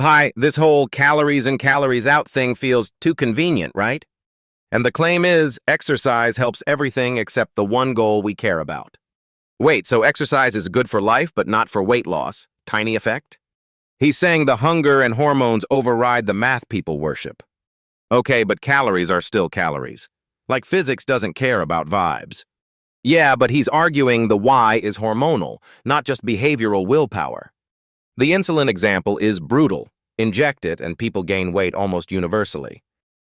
Hi, this whole calories in, calories out thing feels too convenient, right? And the claim is exercise helps everything except the one goal we care about. Wait, so exercise is good for life but not for weight loss? Tiny effect? He's saying the hunger and hormones override the math people worship. Okay, but calories are still calories. Like physics doesn't care about vibes. Yeah, but he's arguing the why is hormonal, not just behavioral willpower. The insulin example is brutal. Inject it and people gain weight almost universally.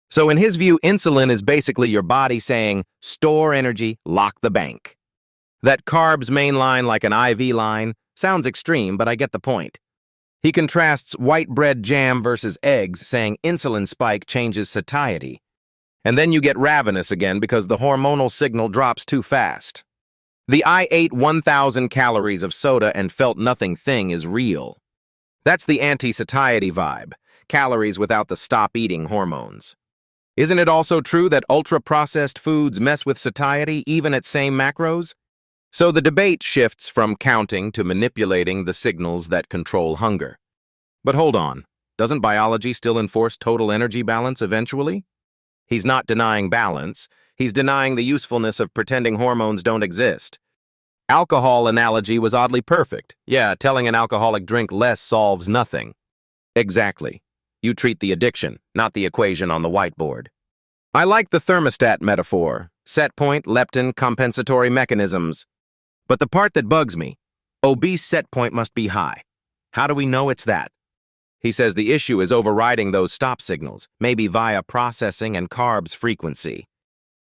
So in his view, insulin is basically your body saying, store energy, lock the bank. That carbs main line like an IV line sounds extreme, but I get the point. He contrasts white bread jam versus eggs, saying insulin spike changes satiety. And then you get ravenous again because the hormonal signal drops too fast. The I ate 1,000 calories of soda and felt nothing thing is real. That's the anti-satiety vibe, calories without the stop eating hormones. Isn't it also true that ultra-processed foods mess with satiety even at same macros? So the debate shifts from counting to manipulating the signals that control hunger. But hold on, doesn't biology still enforce total energy balance eventually? He's not denying balance, he's denying the usefulness of pretending hormones don't exist. Alcohol analogy was oddly perfect. Yeah, telling an alcoholic drink less solves nothing. Exactly. You treat the addiction, not the equation on the whiteboard. I like the thermostat metaphor. Set point, leptin, compensatory mechanisms. But the part that bugs me, obese set point must be high. How do we know it's that? He says the issue is overriding those stop signals, maybe via processing and carbs frequency.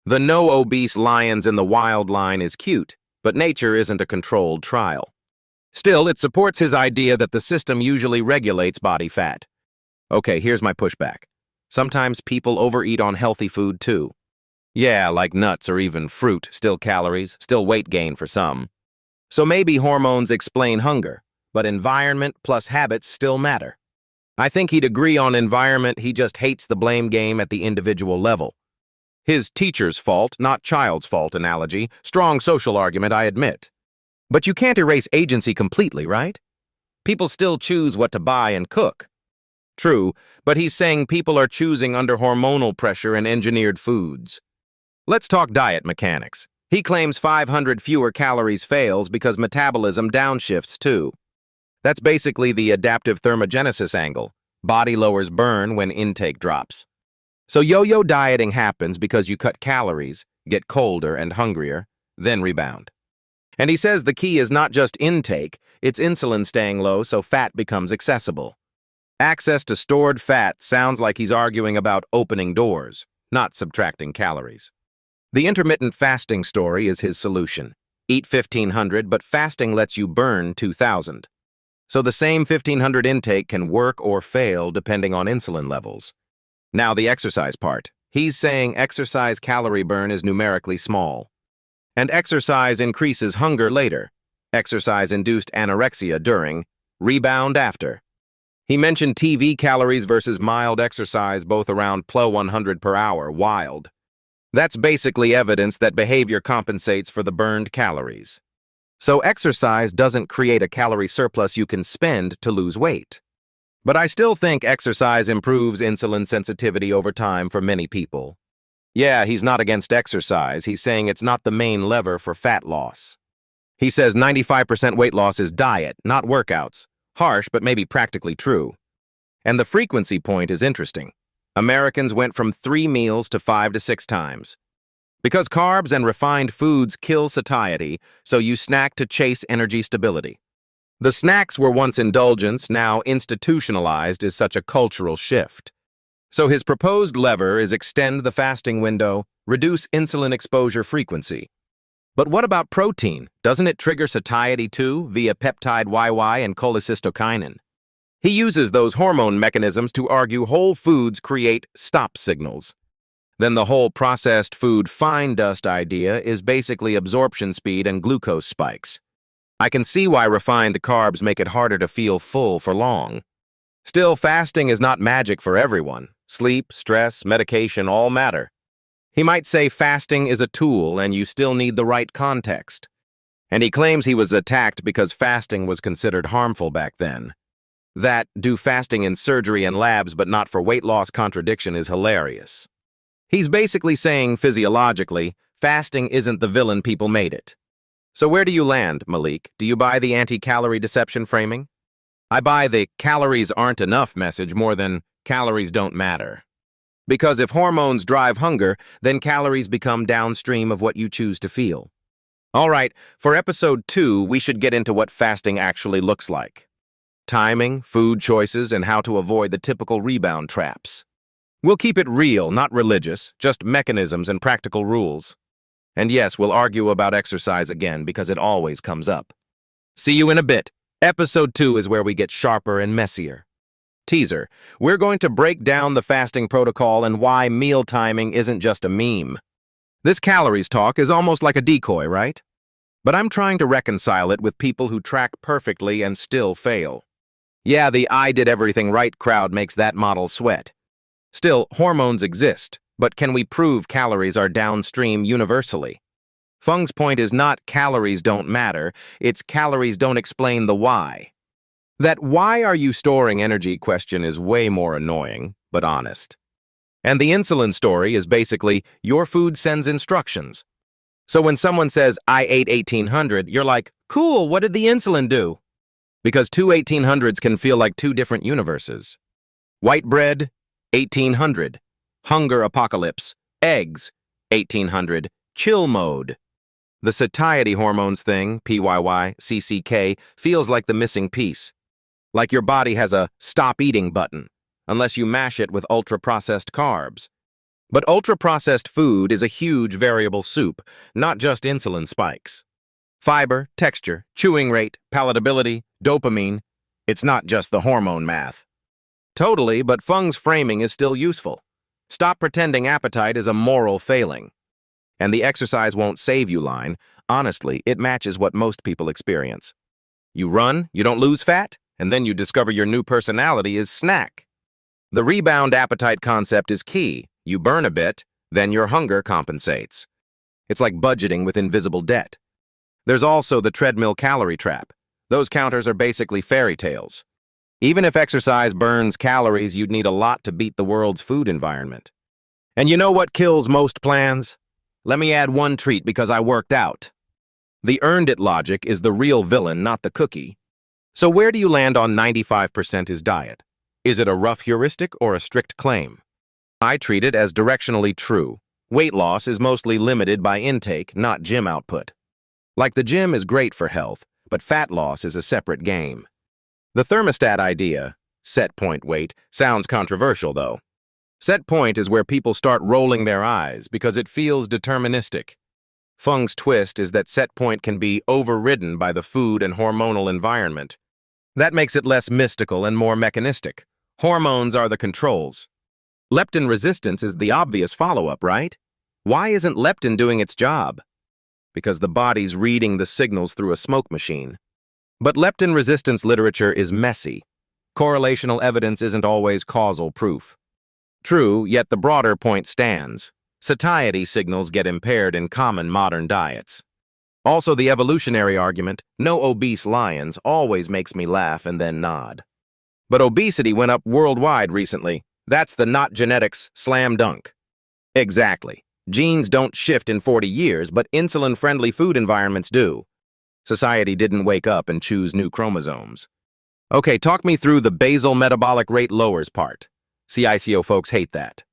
The no obese lions in the wild line is cute, but nature isn't a controlled trial. Still, it supports his idea that the system usually regulates body fat. Okay, here's my pushback. Sometimes people overeat on healthy food too. Yeah, like nuts or even fruit, still calories, still weight gain for some. So maybe hormones explain hunger, but environment plus habits still matter. I think he'd agree on environment, he just hates the blame game at the individual level. His teacher's fault, not child's fault analogy, strong social argument, I admit. But you can't erase agency completely, right? People still choose what to buy and cook. True, but he's saying people are choosing under hormonal pressure and engineered foods. Let's talk diet mechanics. He claims 500 fewer calories fails because metabolism downshifts too. That's basically the adaptive thermogenesis angle. Body lowers burn when intake drops. So yo-yo dieting happens because you cut calories, get colder and hungrier, then rebound. And he says the key is not just intake, it's insulin staying low so fat becomes accessible. Access to stored fat sounds like he's arguing about opening doors, not subtracting calories. The intermittent fasting story is his solution. Eat 1,500, but fasting lets you burn 2,000. So the same 1,500 intake can work or fail depending on insulin levels. Now the exercise part. He's saying exercise calorie burn is numerically small. And exercise increases hunger later. Exercise-induced anorexia during, rebound after. He mentioned TV calories versus mild exercise, both around plus 100 per hour, wild. That's basically evidence that behavior compensates for the burned calories. So exercise doesn't create a calorie surplus you can spend to lose weight. But I still think exercise improves insulin sensitivity over time for many people. Yeah, he's not against exercise, he's saying it's not the main lever for fat loss. He says 95% weight loss is diet, not workouts. Harsh, but maybe practically true. And the frequency point is interesting. Americans went from 3 meals to 5 to 6 times. Because carbs and refined foods kill satiety, so you snack to chase energy stability. The snacks were once indulgence, now institutionalized is such a cultural shift. So his proposed lever is extend the fasting window, reduce insulin exposure frequency. But what about protein? Doesn't it trigger satiety too, via peptide YY and cholecystokinin? He uses those hormone mechanisms to argue whole foods create stop signals. Then the whole processed food fine dust idea is basically absorption speed and glucose spikes. I can see why refined carbs make it harder to feel full for long. Still, fasting is not magic for everyone. Sleep, stress, medication all matter. He might say fasting is a tool and you still need the right context. And he claims he was attacked because fasting was considered harmful back then. That do fasting in surgery and labs but not for weight loss contradiction is hilarious. He's basically saying physiologically, fasting isn't the villain people made it. So where do you land, Malik? Do you buy the anti-calorie deception framing? I buy the calories aren't enough message more than calories don't matter. Because if hormones drive hunger, then calories become downstream of what you choose to feel. All right, for episode 2, we should get into what fasting actually looks like. Timing, food choices, and how to avoid the typical rebound traps. We'll keep it real, not religious, just mechanisms and practical rules. And yes, we'll argue about exercise again because it always comes up. See you in a bit. Episode 2 is where we get sharper and messier. Teaser, we're going to break down the fasting protocol and why meal timing isn't just a meme. This calories talk is almost like a decoy, right? But I'm trying to reconcile it with people who track perfectly and still fail. Yeah, the I did everything right crowd makes that model sweat. Still, hormones exist, but can we prove calories are downstream universally? Fung's point is not calories don't matter, it's calories don't explain the why. That why are you storing energy question is way more annoying, but honest. And the insulin story is basically your food sends instructions. So when someone says, I ate 1800, you're like, cool, what did the insulin do? Because two 1800s can feel like two different universes. White bread, 1800. Hunger apocalypse, eggs, 1800. Chill mode. The satiety hormones thing, PYY, CCK, feels like the missing piece. Like your body has a stop eating button, unless you mash it with ultra-processed carbs. But ultra-processed food is a huge variable soup, not just insulin spikes. Fiber, texture, chewing rate, palatability, dopamine, it's not just the hormone math. Totally, but Fung's framing is still useful. Stop pretending appetite is a moral failing. And the exercise won't save you line, honestly, it matches what most people experience. You run, you don't lose fat, and then you discover your new personality is snack. The rebound appetite concept is key. You burn a bit, then your hunger compensates. It's like budgeting with invisible debt. There's also the treadmill calorie trap. Those counters are basically fairy tales. Even if exercise burns calories, you'd need a lot to beat the world's food environment. And you know what kills most plans? Let me add one treat because I worked out. The earned it logic is the real villain, not the cookie. So where do you land on 95% is diet? Is it a rough heuristic or a strict claim? I treat it as directionally true. Weight loss is mostly limited by intake, not gym output. Like the gym is great for health, but fat loss is a separate game. The thermostat idea, set point weight, sounds controversial though. Set point is where people start rolling their eyes because it feels deterministic. Fung's twist is that set point can be overridden by the food and hormonal environment. That makes it less mystical and more mechanistic. Hormones are the controls. Leptin resistance is the obvious follow-up, right? Why isn't leptin doing its job? Because the body's reading the signals through a smoke machine. But leptin resistance literature is messy. Correlational evidence isn't always causal proof. True, yet the broader point stands. Satiety signals get impaired in common modern diets. Also, the evolutionary argument, no obese lions, always makes me laugh and then nod. But obesity went up worldwide recently. That's the not genetics slam dunk. Exactly. Genes don't shift in 40 years, but insulin-friendly food environments do. Society didn't wake up and choose new chromosomes. Okay, talk me through the basal metabolic rate lowers part. CICO folks hate that.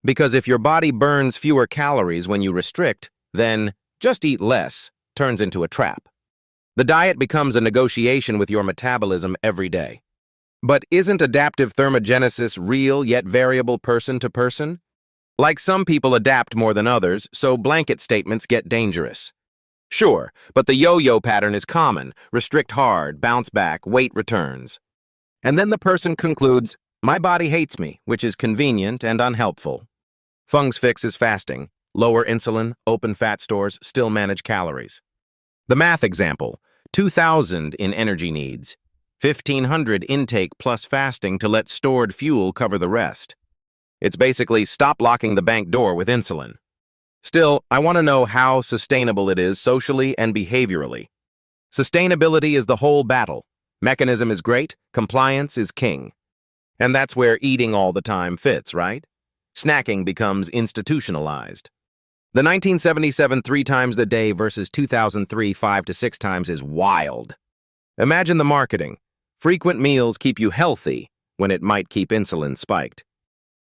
Because if your body burns fewer calories when you restrict, then just eat less turns into a trap. The diet becomes a negotiation with your metabolism every day. But isn't adaptive thermogenesis real yet variable person to person? Like some people adapt more than others, so blanket statements get dangerous. Sure, but the yo-yo pattern is common. Restrict hard, bounce back, weight returns. And then the person concludes, my body hates me, which is convenient and unhelpful. Fung's fix is fasting. Lower insulin, open fat stores, still manage calories. The math example, 2,000 in energy needs. 1,500 intake plus fasting to let stored fuel cover the rest. It's basically stop locking the bank door with insulin. Still, I want to know how sustainable it is socially and behaviorally. Sustainability is the whole battle. Mechanism is great, compliance is king. And that's where eating all the time fits, right? Snacking becomes institutionalized. The 1977 3 times a day versus 2003 5 to 6 times is wild. Imagine the marketing. Frequent meals keep you healthy when it might keep insulin spiked.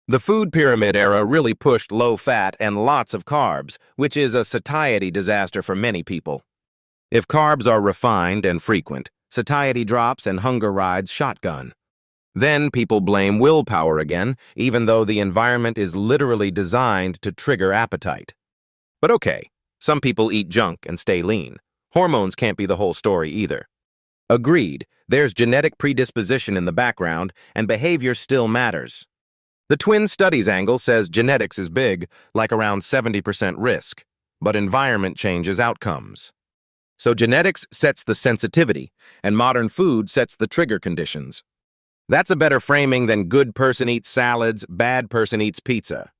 The food pyramid era really pushed low fat and lots of carbs, which is a satiety disaster for many people. If carbs are refined and frequent, satiety drops and hunger rides shotgun. Then people blame willpower again, even though the environment is literally designed to trigger appetite. But okay, some people eat junk and stay lean. Hormones can't be the whole story either. Agreed, there's genetic predisposition in the background, and behavior still matters. The twin studies angle says genetics is big, like around 70% risk, but environment changes outcomes. So genetics sets the sensitivity, and modern food sets the trigger conditions. That's a better framing than good person eats salads, bad person eats pizza.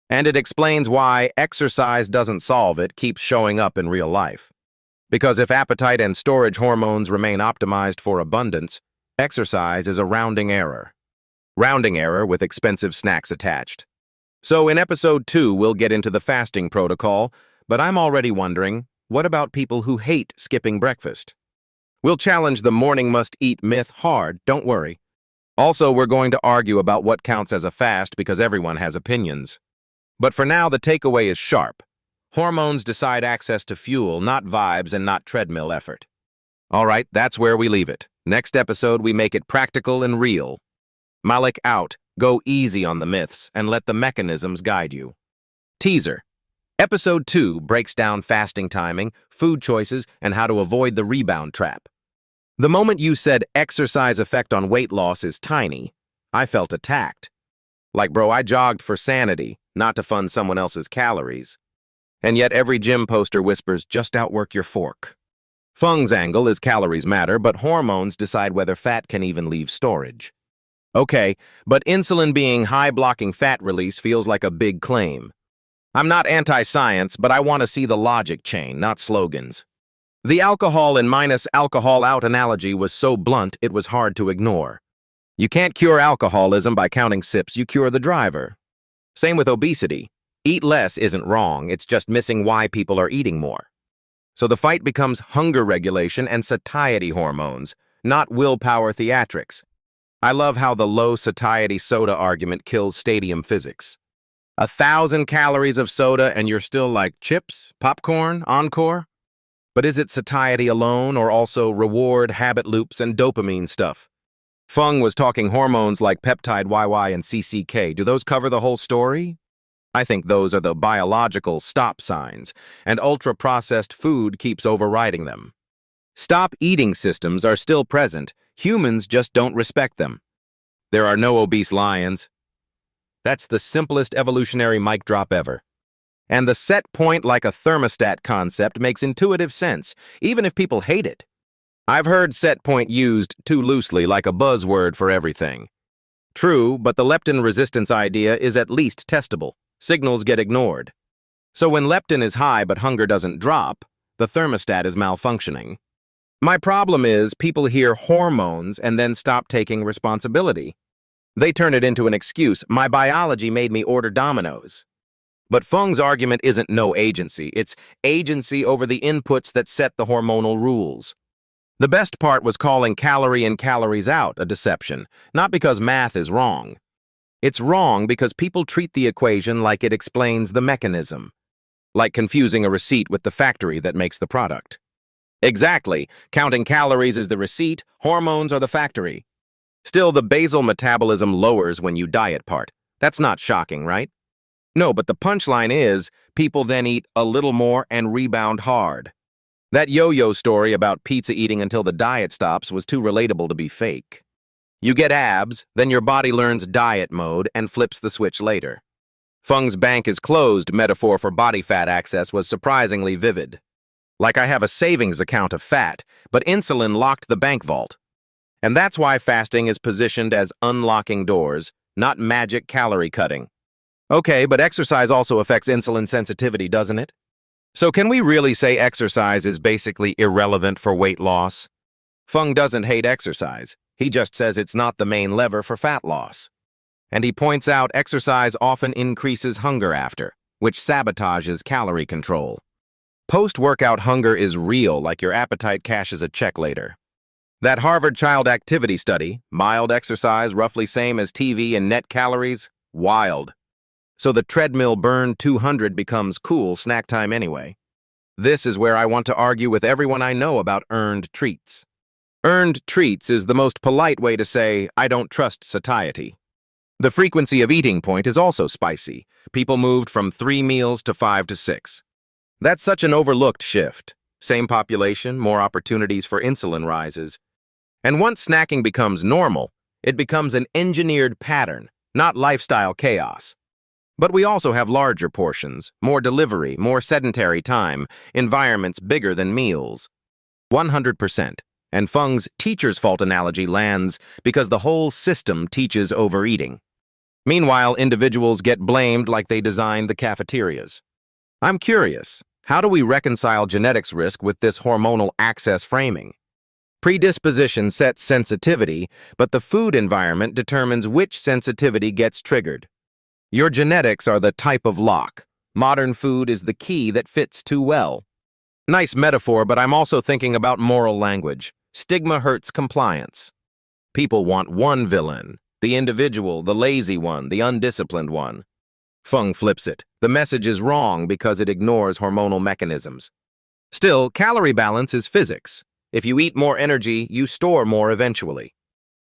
And it explains why exercise doesn't solve it, keeps showing up in real life. Because if appetite and storage hormones remain optimized for abundance, exercise is a rounding error. Rounding error with expensive snacks attached. So in episode 2, we'll get into the fasting protocol, but I'm already wondering, what about people who hate skipping breakfast? We'll challenge the morning must-eat myth hard, don't worry. Also, we're going to argue about what counts as a fast because everyone has opinions. But for now, the takeaway is sharp. Hormones decide access to fuel, not vibes and not treadmill effort. All right, that's where we leave it. Next episode, we make it practical and real. Malik out, go easy on the myths, and let the mechanisms guide you. Teaser. Episode 2 breaks down fasting timing, food choices, and how to avoid the rebound trap. The moment you said exercise effect on weight loss is tiny, I felt attacked. Like, bro, I jogged for sanity, not to fund someone else's calories. And yet every gym poster whispers, just outwork your fork. Fung's angle is calories matter, but hormones decide whether fat can even leave storage. Okay, but insulin being high-blocking fat release feels like a big claim. I'm not anti-science, but I want to see the logic chain, not slogans. The alcohol in minus alcohol out analogy was so blunt it was hard to ignore. You can't cure alcoholism by counting sips, you cure the driver. Same with obesity. Eat less isn't wrong, it's just missing why people are eating more. So the fight becomes hunger regulation and satiety hormones, not willpower theatrics. I love how the low satiety soda argument kills stadium physics. 1,000 calories of soda and you're still like chips, popcorn, encore? But is it satiety alone or also reward, habit loops, and dopamine stuff? Fung was talking hormones like peptide YY and CCK. Do those cover the whole story? I think those are the biological stop signs, and ultra-processed food keeps overriding them. Stop eating systems are still present. Humans just don't respect them. There are no obese lions. That's the simplest evolutionary mic drop ever. And the set point like a thermostat concept makes intuitive sense, even if people hate it. I've heard set point used too loosely like a buzzword for everything. True, but the leptin resistance idea is at least testable. Signals get ignored. So when leptin is high but hunger doesn't drop, the thermostat is malfunctioning. My problem is people hear hormones and then stop taking responsibility. They turn it into an excuse. My biology made me order Domino's. But Fung's argument isn't no agency. It's agency over the inputs that set the hormonal rules. The best part was calling calorie in, calories out a deception, not because math is wrong. It's wrong because people treat the equation like it explains the mechanism, like confusing a receipt with the factory that makes the product. Exactly, counting calories is the receipt, hormones are the factory. Still, the basal metabolism lowers when you diet part. That's not shocking, right? No, but the punchline is, people then eat a little more and rebound hard. That yo-yo story about pizza eating until the diet stops was too relatable to be fake. You get abs, then your body learns diet mode and flips the switch later. Fung's bank is closed metaphor for body fat access was surprisingly vivid. Like I have a savings account of fat, but insulin locked the bank vault. And that's why fasting is positioned as unlocking doors, not magic calorie cutting. Okay, but exercise also affects insulin sensitivity, doesn't it? So can we really say exercise is basically irrelevant for weight loss? Fung doesn't hate exercise. He just says it's not the main lever for fat loss. And he points out exercise often increases hunger after, which sabotages calorie control. Post-workout hunger is real, like your appetite cashes a check later. That Harvard child activity study, mild exercise roughly same as TV and net calories, wild. So the treadmill burned 200 becomes cool snack time anyway. This is where I want to argue with everyone I know about earned treats. Earned treats is the most polite way to say, I don't trust satiety. The frequency of eating point is also spicy. People moved from 3 meals to 5 to 6. That's such an overlooked shift. Same population, more opportunities for insulin rises. And once snacking becomes normal, it becomes an engineered pattern, not lifestyle chaos. But we also have larger portions, more delivery, more sedentary time, environments bigger than meals. 100%. And Fung's teacher's fault analogy lands because the whole system teaches overeating. Meanwhile, individuals get blamed like they designed the cafeterias. I'm curious, how do we reconcile genetics risk with this hormonal access framing? Predisposition sets sensitivity, but the food environment determines which sensitivity gets triggered. Your genetics are the type of lock. Modern food is the key that fits too well. Nice metaphor, but I'm also thinking about moral language. Stigma hurts compliance. People want one villain, the individual, the lazy one, the undisciplined one. Fung flips it. The message is wrong because it ignores hormonal mechanisms. Still, calorie balance is physics. If you eat more energy, you store more eventually.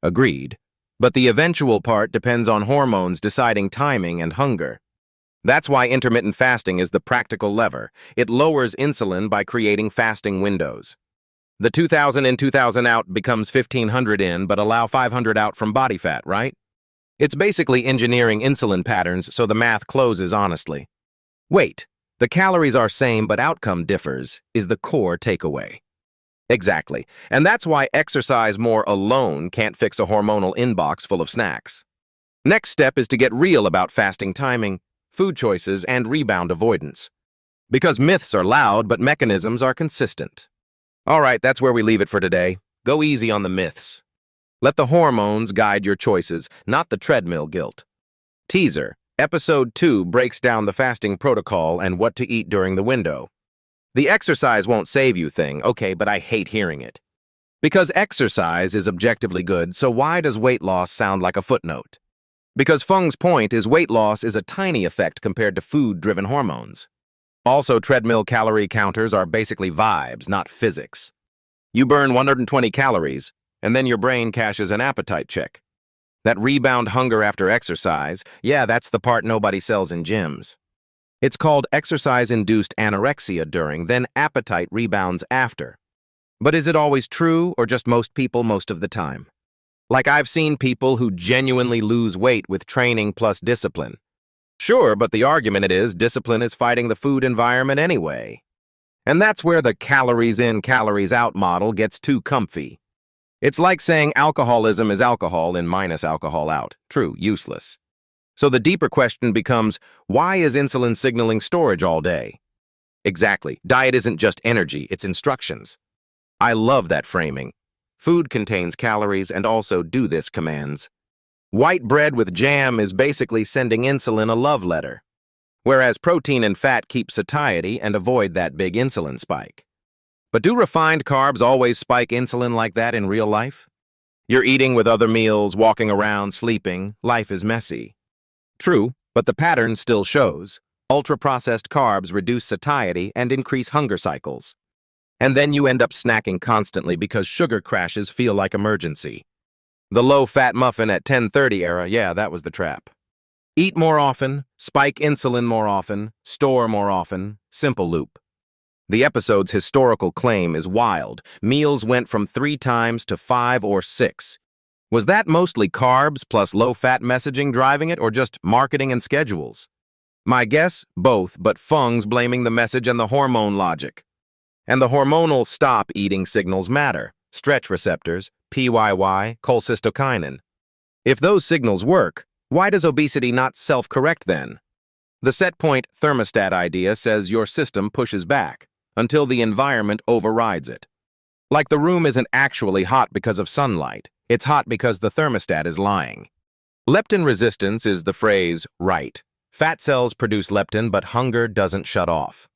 Agreed. But the eventual part depends on hormones deciding timing and hunger. That's why intermittent fasting is the practical lever. It lowers insulin by creating fasting windows. The 2000 in, 2000 out becomes 1500 in, but allow 500 out from body fat, right? It's basically engineering insulin patterns so the math closes honestly. Wait, the calories are same but outcome differs is the core takeaway. Exactly, and that's why exercise more alone can't fix a hormonal inbox full of snacks. Next step is to get real about fasting timing, food choices, and rebound avoidance. Because myths are loud, but mechanisms are consistent. All right, that's where we leave it for today. Go easy on the myths. Let the hormones guide your choices, not the treadmill guilt. Teaser, Episode 2 breaks down the fasting protocol and what to eat during the window. The exercise won't save you thing, okay, but I hate hearing it. Because exercise is objectively good, so why does weight loss sound like a footnote? Because Fung's point is weight loss is a tiny effect compared to food-driven hormones. Also, treadmill calorie counters are basically vibes, not physics. You burn 120 calories, and then your brain cashes an appetite check. That rebound hunger after exercise, yeah, that's the part nobody sells in gyms. It's called exercise-induced anorexia during, then appetite rebounds after. But is it always true, or just most people most of the time? Like I've seen people who genuinely lose weight with training plus discipline. Sure, but the argument is discipline is fighting the food environment anyway. And that's where the calories in, calories out model gets too comfy. It's like saying alcoholism is alcohol in minus alcohol out. True, useless. So the deeper question becomes, why is insulin signaling storage all day? Exactly. Diet isn't just energy, it's instructions. I love that framing. Food contains calories and also do this commands. White bread with jam is basically sending insulin a love letter, whereas protein and fat keep satiety and avoid that big insulin spike. But do refined carbs always spike insulin like that in real life? You're eating with other meals, walking around, sleeping. Life is messy. True, but the pattern still shows. Ultra-processed carbs reduce satiety and increase hunger cycles. And then you end up snacking constantly because sugar crashes feel like emergency. The low-fat muffin at 10:30 era, yeah, that was the trap. Eat more often, spike insulin more often, store more often, simple loop. The episode's historical claim is wild. Meals went from 3 times to 5 or 6. Was that mostly carbs plus low-fat messaging driving it, or just marketing and schedules? My guess, both, but Fung's blaming the message and the hormone logic. And the hormonal stop-eating signals matter. Stretch receptors, PYY, cholecystokinin. If those signals work, why does obesity not self-correct then? The set point thermostat idea says your system pushes back until the environment overrides it. Like the room isn't actually hot because of sunlight. It's hot because the thermostat is lying. Leptin resistance is the phrase right. Fat cells produce leptin, but hunger doesn't shut off.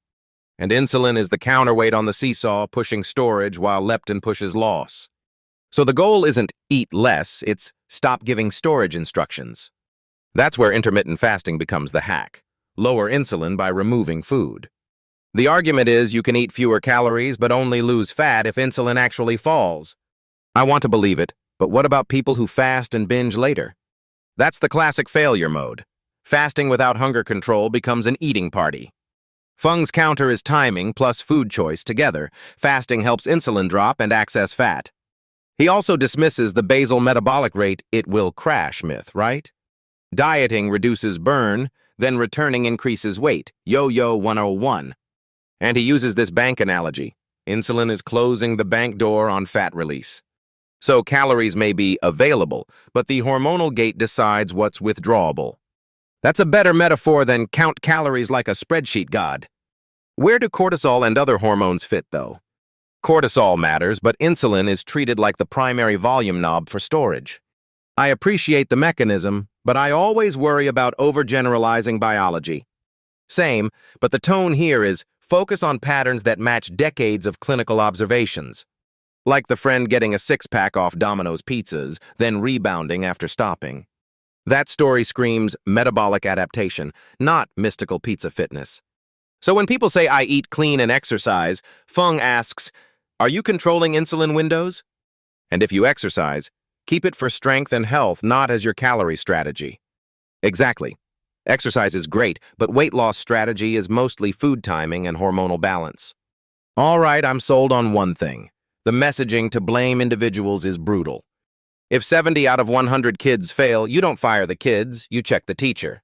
And insulin is the counterweight on the seesaw, pushing storage while leptin pushes loss. So the goal isn't eat less, it's stop giving storage instructions. That's where intermittent fasting becomes the hack. Lower insulin by removing food. The argument is you can eat fewer calories but only lose fat if insulin actually falls. I want to believe it, but what about people who fast and binge later? That's the classic failure mode. Fasting without hunger control becomes an eating party. Fung's counter is timing plus food choice together. Fasting helps insulin drop and access fat. He also dismisses the basal metabolic rate "it will crash" myth, right? Dieting reduces burn, then returning increases weight. Yo-yo 101. And he uses this bank analogy. Insulin is closing the bank door on fat release. So calories may be available, but the hormonal gate decides what's withdrawable. That's a better metaphor than count calories like a spreadsheet god. Where do cortisol and other hormones fit, though? Cortisol matters, but insulin is treated like the primary volume knob for storage. I appreciate the mechanism, but I always worry about overgeneralizing biology. Same, but the tone here is focus on patterns that match decades of clinical observations. Like the friend getting a six-pack off Domino's pizzas, then rebounding after stopping. That story screams metabolic adaptation, not mystical pizza fitness. So when people say I eat clean and exercise, Fung asks, are you controlling insulin windows? And if you exercise, keep it for strength and health, not as your calorie strategy. Exactly. Exercise is great, but weight loss strategy is mostly food timing and hormonal balance. All right, I'm sold on one thing. The messaging to blame individuals is brutal. If 70 out of 100 kids fail, you don't fire the kids, you check the teacher.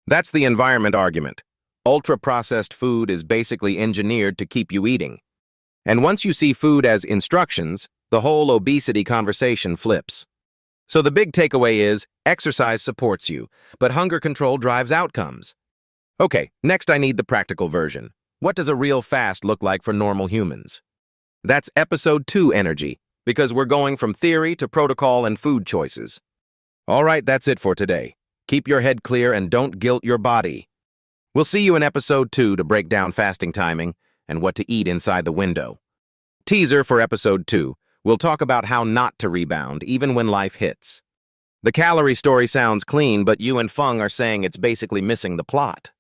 That's the environment argument. Ultra-processed food is basically engineered to keep you eating. And once you see food as instructions, the whole obesity conversation flips. So the big takeaway is, exercise supports you, but hunger control drives outcomes. Okay, next I need the practical version. What does a real fast look like for normal humans? That's episode 2 energy, because we're going from theory to protocol and food choices. All right, that's it for today. Keep your head clear and don't guilt your body. We'll see you in episode 2 to break down fasting timing and what to eat inside the window. Teaser for episode 2. We'll talk about how not to rebound, even when life hits. The calorie story sounds clean, but you and Fung are saying it's basically missing the plot.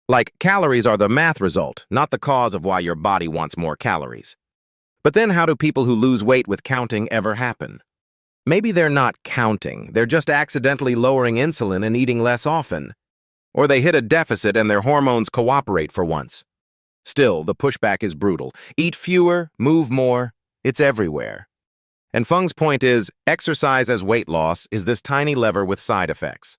Like, calories are the math result, not the cause of why your body wants more calories. But then how do people who lose weight with counting ever happen? Maybe they're not counting, they're just accidentally lowering insulin and eating less often. Or they hit a deficit and their hormones cooperate for once. Still, the pushback is brutal. Eat fewer, move more. It's everywhere. And Fung's point is, exercise as weight loss is this tiny lever with side effects.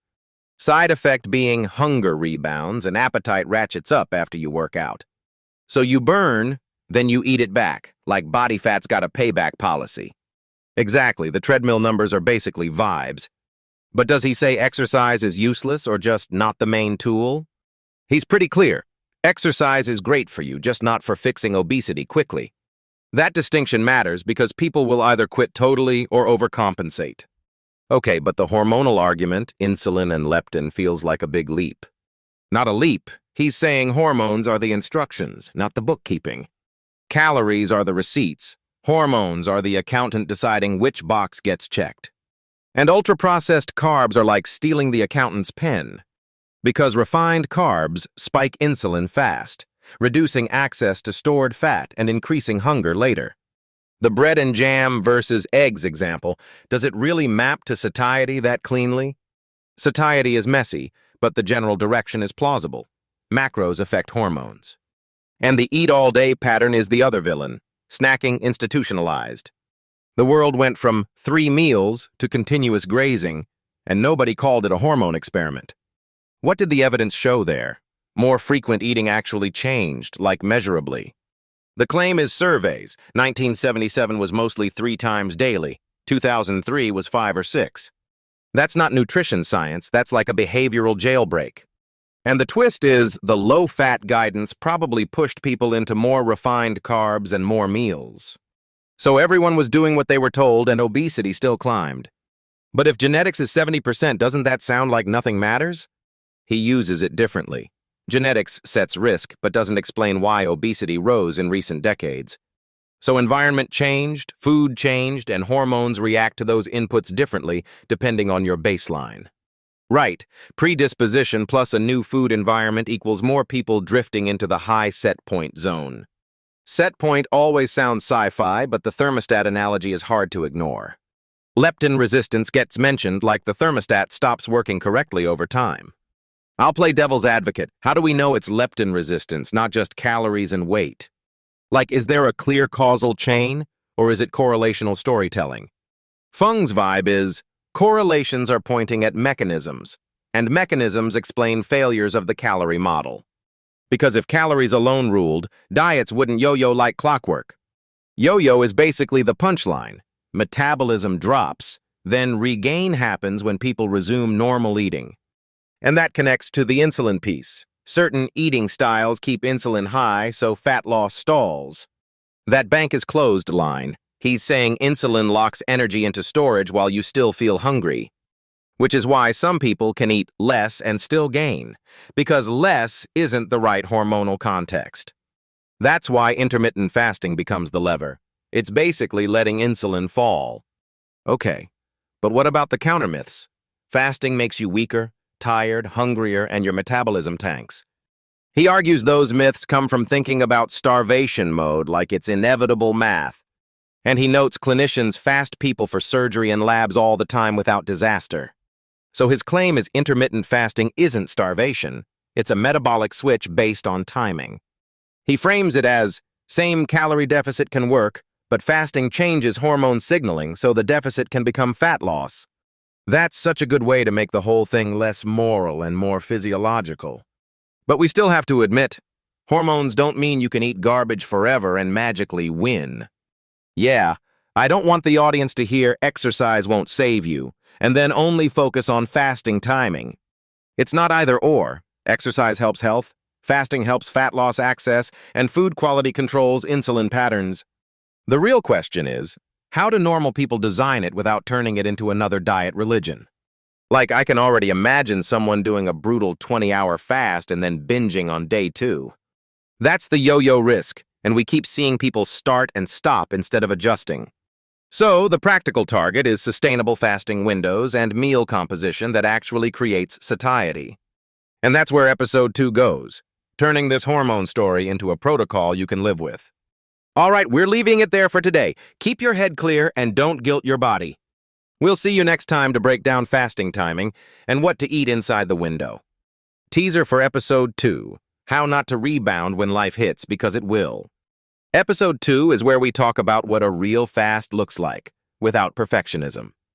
Side effect being hunger rebounds and appetite ratchets up after you work out. So you burn, then you eat it back, like body fat's got a payback policy. Exactly, the treadmill numbers are basically vibes. But does he say exercise is useless or just not the main tool? He's pretty clear. Exercise is great for you, just not for fixing obesity quickly. That distinction matters because people will either quit totally or overcompensate. Okay, but the hormonal argument, insulin and leptin, feels like a big leap. Not a leap. He's saying hormones are the instructions, not the bookkeeping. Calories are the receipts. Hormones are the accountant deciding which box gets checked. And ultra-processed carbs are like stealing the accountant's pen. Because refined carbs spike insulin fast, reducing access to stored fat and increasing hunger later. The bread and jam versus eggs example, does it really map to satiety that cleanly? Satiety is messy, but the general direction is plausible. Macros affect hormones. And the eat-all-day pattern is the other villain, snacking institutionalized. The world went from 3 meals to continuous grazing, and nobody called it a hormone experiment. What did the evidence show there? More frequent eating actually changed, like measurably. The claim is surveys. 1977 was mostly 3 times daily. 2003 was 5 or 6. That's not nutrition science, that's like a behavioral jailbreak. And the twist is, the low-fat guidance probably pushed people into more refined carbs and more meals. So everyone was doing what they were told and obesity still climbed. But if genetics is 70%, doesn't that sound like nothing matters? He uses it differently. Genetics sets risk, but doesn't explain why obesity rose in recent decades. So environment changed, food changed, and hormones react to those inputs differently depending on your baseline. Right, predisposition plus a new food environment equals more people drifting into the high set point zone. Set point always sounds sci-fi, but the thermostat analogy is hard to ignore. Leptin resistance gets mentioned like the thermostat stops working correctly over time. I'll play devil's advocate. How do we know it's leptin resistance, not just calories and weight? Like, is there a clear causal chain, or is it correlational storytelling? Fung's vibe is, correlations are pointing at mechanisms, and mechanisms explain failures of the calorie model. Because if calories alone ruled, diets wouldn't yo-yo like clockwork. Yo-yo is basically the punchline. Metabolism drops, then regain happens when people resume normal eating. And that connects to the insulin piece. Certain eating styles keep insulin high, so fat loss stalls. That bank is closed line. He's saying insulin locks energy into storage while you still feel hungry. Which is why some people can eat less and still gain, because less isn't the right hormonal context. That's why intermittent fasting becomes the lever. It's basically letting insulin fall. Okay, but what about the countermyths? Fasting makes you weaker, tired, hungrier, and your metabolism tanks. He argues those myths come from thinking about starvation mode like it's inevitable math. And he notes clinicians fast people for surgery and labs all the time without disaster. So his claim is intermittent fasting isn't starvation, it's a metabolic switch based on timing. He frames it as, same calorie deficit can work, but fasting changes hormone signaling so the deficit can become fat loss. That's such a good way to make the whole thing less moral and more physiological. But we still have to admit, hormones don't mean you can eat garbage forever and magically win. Yeah, I don't want the audience to hear exercise won't save you, and then only focus on fasting timing. It's not either or. Exercise helps health, fasting helps fat loss access, and food quality controls insulin patterns. The real question is, how do normal people design it without turning it into another diet religion? Like, I can already imagine someone doing a brutal 20-hour fast and then binging on day 2. That's the yo-yo risk, and we keep seeing people start and stop instead of adjusting. So, the practical target is sustainable fasting windows and meal composition that actually creates satiety. And that's where episode 2 goes, turning this hormone story into a protocol you can live with. All right, we're leaving it there for today. Keep your head clear and don't guilt your body. We'll see you next time to break down fasting timing and what to eat inside the window. Teaser for episode 2, how not to rebound when life hits, because it will. Episode 2 is where we talk about what a real fast looks like, without perfectionism.